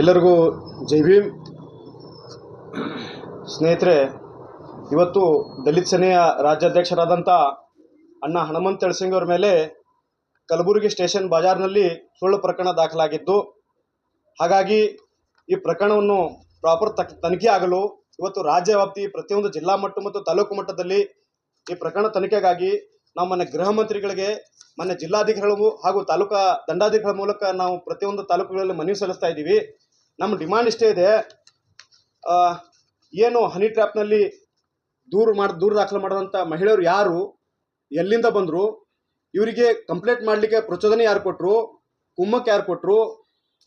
ಎಲ್ಲರಿಗೂ ಜೈ ಭೀಮ್. ಸ್ನೇಹಿತರೆ, ಇವತ್ತು ದಲಿತ ಸೇನೆಯ ರಾಜ್ಯಾಧ್ಯಕ್ಷರಾದಂಥ ಅಣ್ಣ ಹನುಮಂತ ಎಳಸಿಂಗ್ ಅವರ ಮೇಲೆ ಕಲಬುರಗಿ ಸ್ಟೇಷನ್ ಬಾಜಾರ್ನಲ್ಲಿ ಸುಳ್ಳು ಪ್ರಕರಣ ದಾಖಲಾಗಿದ್ದು, ಹಾಗಾಗಿ ಈ ಪ್ರಕರಣವನ್ನು ಪ್ರಾಪರ್ ತನಿಖೆ ಆಗಲು ಇವತ್ತು ರಾಜ್ಯ ವ್ಯಾಪ್ತಿ ಪ್ರತಿಯೊಂದು ಜಿಲ್ಲಾ ಮಟ್ಟ ಮತ್ತು ತಾಲೂಕು ಮಟ್ಟದಲ್ಲಿ ಈ ಪ್ರಕರಣ ತನಿಖೆಗಾಗಿ ನಾವು ಮಾನ್ಯ ಗೃಹ ಮಂತ್ರಿಗಳಿಗೆ, ಮಾನ್ಯ ಜಿಲ್ಲಾಧಿಕಾರಿಗಳು ಹಾಗೂ ತಾಲೂಕಾ ದಂಡಾಧಿಕಾರಿಗಳ ಮೂಲಕ ನಾವು ಪ್ರತಿಯೊಂದು ತಾಲೂಕುಗಳಲ್ಲಿ ಮನವಿ ಸಲ್ಲಿಸ್ತಾ ಇದ್ದೀವಿ. ನಮ್ಮ ಡಿಮಾಂಡ್ ಇಷ್ಟೇ ಇದೆ, ಏನು ಹನಿ ಟ್ರ್ಯಾಪ್ನಲ್ಲಿ ದೂರು ದಾಖಲೆ ಮಾಡಿದಂಥ ಮಹಿಳೆಯರು ಯಾರು, ಎಲ್ಲಿಂದ ಬಂದರು, ಇವರಿಗೆ ಕಂಪ್ಲೇಂಟ್ ಮಾಡಲಿಕ್ಕೆ ಪ್ರಚೋದನೆ ಯಾರು ಕೊಟ್ಟರು, ಕುಮ್ಮಕ್ಕೆ ಯಾರು ಕೊಟ್ಟರು,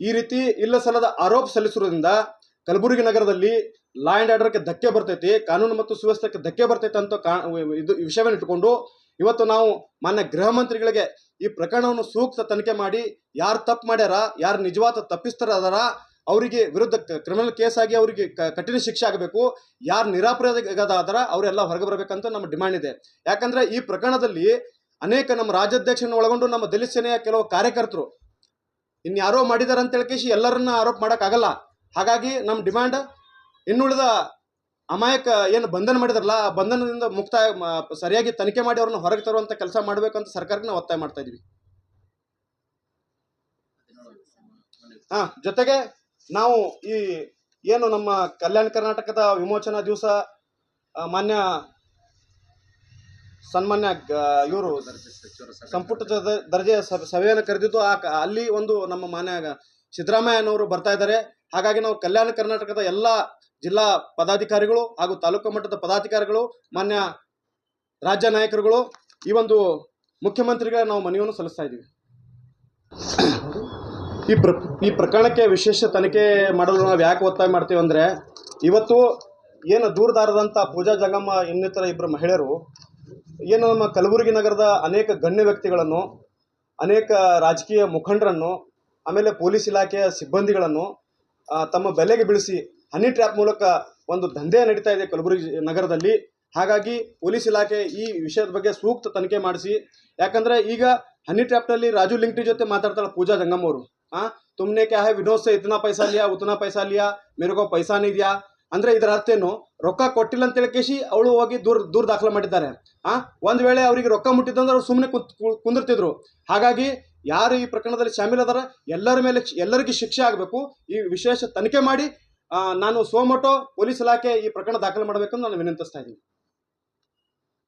ಈ ರೀತಿ ಇಲ್ಲ ಸಲ್ಲದ ಆರೋಪ ಸಲ್ಲಿಸಿರೋದ್ರಿಂದ ಕಲಬುರಗಿ ನಗರದಲ್ಲಿ ಲಾ ಆ್ಯಂಡ್ ಆರ್ಡರ್ಗೆ ಧಕ್ಕೆ ಬರ್ತೈತಿ, ಕಾನೂನು ಮತ್ತು ಸುವ್ಯವಸ್ಥೆಗೆ ಧಕ್ಕೆ ಬರ್ತೈತೆ ಅಂತ ಇದು ವಿಷಯವನ್ನು ಇಟ್ಟುಕೊಂಡು ಇವತ್ತು ನಾವು ಮಾನ್ಯ ಗೃಹ ಮಂತ್ರಿಗಳಿಗೆ ಈ ಪ್ರಕರಣವನ್ನು ಸೂಕ್ತ ತನಿಖೆ ಮಾಡಿ ಯಾರು ತಪ್ಪು ಮಾಡ್ಯಾರ, ಯಾರು ನಿಜವಾದ ತಪ್ಪಿಸ್ತಾರ ಅದಾರ, ಅವರಿಗೆ ವಿರುದ್ಧ ಕ್ರಿಮಿನಲ್ ಕೇಸ್ ಆಗಿ ಅವರಿಗೆ ಕಠಿಣ ಶಿಕ್ಷೆ ಆಗಬೇಕು, ಯಾರು ನಿರಾಪರಾಧಿಗಳಾದಾರ ಅವರೆಲ್ಲ ಹೊರಗೆ ಬರಬೇಕಂತ ನಮ್ಮ ಡಿಮಾಂಡ್ ಇದೆ. ಯಾಕಂದರೆ ಈ ಪ್ರಕರಣದಲ್ಲಿ ಅನೇಕ ನಮ್ಮ ರಾಜ್ಯಾಧ್ಯಕ್ಷರನ್ನು ಒಳಗೊಂಡು ನಮ್ಮ ದಲಿತ ಸೇನೆಯ ಕೆಲವು ಕಾರ್ಯಕರ್ತರು ಇನ್ಯಾರೋ ಮಾಡಿದ್ದಾರೆ ಅಂತ ಹೇಳ್ಕೇಸಿ ಎಲ್ಲರನ್ನ ಆರೋಪ ಮಾಡೋಕ್ಕಾಗಲ್ಲ. ಹಾಗಾಗಿ ನಮ್ಮ ಡಿಮ್ಯಾಂಡ್ ಇನ್ನುಳಿದ ಅಮಾಯಕ ಏನು ಬಂಧನ ಮಾಡಿದಾರಲ್ಲ, ಆ ಬಂಧನದಿಂದ ಮುಕ್ತಾಯ ಸರಿಯಾಗಿ ತನಿಖೆ ಮಾಡಿ ಅವ್ರನ್ನ ಹೊರಗೆ ತರುವಂಥ ಕೆಲಸ ಮಾಡಬೇಕಂತ ಸರ್ಕಾರಕ್ಕೆ ನಾವು ಒತ್ತಾಯ ಮಾಡ್ತಾ ಇದ್ವಿ. ಜೊತೆಗೆ ನಾವು ಈ ಏನು ನಮ್ಮ ಕಲ್ಯಾಣ ಕರ್ನಾಟಕದ ವಿಮೋಚನಾ ದಿವಸ ಸನ್ಮಾನ್ಯ ಇವರು ಸಂಪುಟ ದರ್ಜೆಯ ಸಭೆಯನ್ನು ಕರೆದಿದ್ದು, ಅಲ್ಲಿ ಒಂದು ನಮ್ಮ ಮಾನ್ಯ ಸಿದ್ದರಾಮಯ್ಯನವರು ಬರ್ತಾ ಇದ್ದಾರೆ. ಹಾಗಾಗಿ ನಾವು ಕಲ್ಯಾಣ ಕರ್ನಾಟಕದ ಎಲ್ಲ ಜಿಲ್ಲಾ ಪದಾಧಿಕಾರಿಗಳು ಹಾಗೂ ತಾಲೂಕು ಮಟ್ಟದ ಪದಾಧಿಕಾರಿಗಳು, ಮಾನ್ಯ ರಾಜ್ಯ ನಾಯಕರುಗಳು, ಈ ಒಂದು ಮುಖ್ಯಮಂತ್ರಿಗಳ ನಾವು ಮನವಿಯನ್ನು ಸಲ್ಲಿಸ್ತಾ ಇದ್ದೀವಿ. ಈ ಪ್ರಕರಣಕ್ಕೆ ವಿಶೇಷ ತನಿಖೆ ಮಾಡಲು ನಾವು ಯಾಕೆ ಒತ್ತಾಯ ಮಾಡ್ತೀವಿ ಅಂದರೆ, ಇವತ್ತು ಏನು ದೂರದಾರದಂಥ ಪೂಜಾ ಜಂಗಮ್ಮ ಇನ್ನಿತರ ಇಬ್ಬರು ಮಹಿಳೆಯರು ಏನು ನಮ್ಮ ಕಲಬುರಗಿ ನಗರದ ಅನೇಕ ಗಣ್ಯ ವ್ಯಕ್ತಿಗಳನ್ನು, ಅನೇಕ ರಾಜಕೀಯ ಮುಖಂಡರನ್ನು, ಆಮೇಲೆ ಪೊಲೀಸ್ ಇಲಾಖೆಯ ಸಿಬ್ಬಂದಿಗಳನ್ನು ತಮ್ಮ ಬೆಲೆಗೆ ಬೀಳಿಸಿ ಹನಿ ಟ್ರ್ಯಾಪ್ ಮೂಲಕ ಒಂದು ದಂಧೆ ನಡೀತಾ ಇದೆ ಕಲಬುರಗಿ ನಗರದಲ್ಲಿ. ಹಾಗಾಗಿ ಪೊಲೀಸ್ ಇಲಾಖೆ ಈ ವಿಷಯದ ಬಗ್ಗೆ ಸೂಕ್ತ ತನಿಖೆ ಮಾಡಿಸಿ. ಯಾಕಂದರೆ ಈಗ ಹನಿ ಟ್ರ್ಯಾಪ್ನಲ್ಲಿ ರಾಜು ಲಿಂಗ್ಟಿ ಜೊತೆ ಮಾತಾಡ್ತಾಳೆ ಪೂಜಾ ಜಂಗಮ್ ಅವರು. ತುಮ್ನೆ ಕ್ಯಾ ಹೈ ವಿನೋದ್ ಸೆ ಇತನಾ ಪೈಸಾ ಲಿಯಾ ಉತನಾ ಪೈಸಾ ಲಿಯಾ ಮೇರೆಗೋ ಪೈಸಾ ನೀ ದಿಯಾ ಅಂದರೆ ಇದರ ಅರ್ಥ ಏನು, ರೊಕ್ಕ ಕೊಟ್ಟಿಲ್ಲ ಅಂತೇಳಿ ಕೇಸಿ ಅವಳು ಹೋಗಿ ದೂರ ದಾಖಲೆ ಮಾಡಿದ್ದಾರೆ. ಒಂದು ವೇಳೆ ಅವರಿಗೆ ರೊಕ್ಕ ಮುಟ್ಟಿದ್ದಂದ್ರೆ ಅವ್ರು ಸುಮ್ಮನೆ ಕುಂದಿರ್ತಿದ್ರು. ಹಾಗಾಗಿ ಯಾರು ಈ ಪ್ರಕರಣದಲ್ಲಿ ಶಾಮೀಲಾದಾರ ಎಲ್ಲರಿಗೂ ಶಿಕ್ಷೆ ಆಗಬೇಕು. ಈ ವಿಶೇಷ ತನಿಖೆ ಮಾಡಿ ನಾನು ಸೋಮೋಟೋ ಪೊಲೀಸ್ ಇಲಾಖೆ ಈ ಪ್ರಕರಣ ದಾಖಲೆ ಮಾಡಬೇಕಂತ ನಾನು ವಿನಂತಿಸ್ತಾ ಇದ್ದೀನಿ.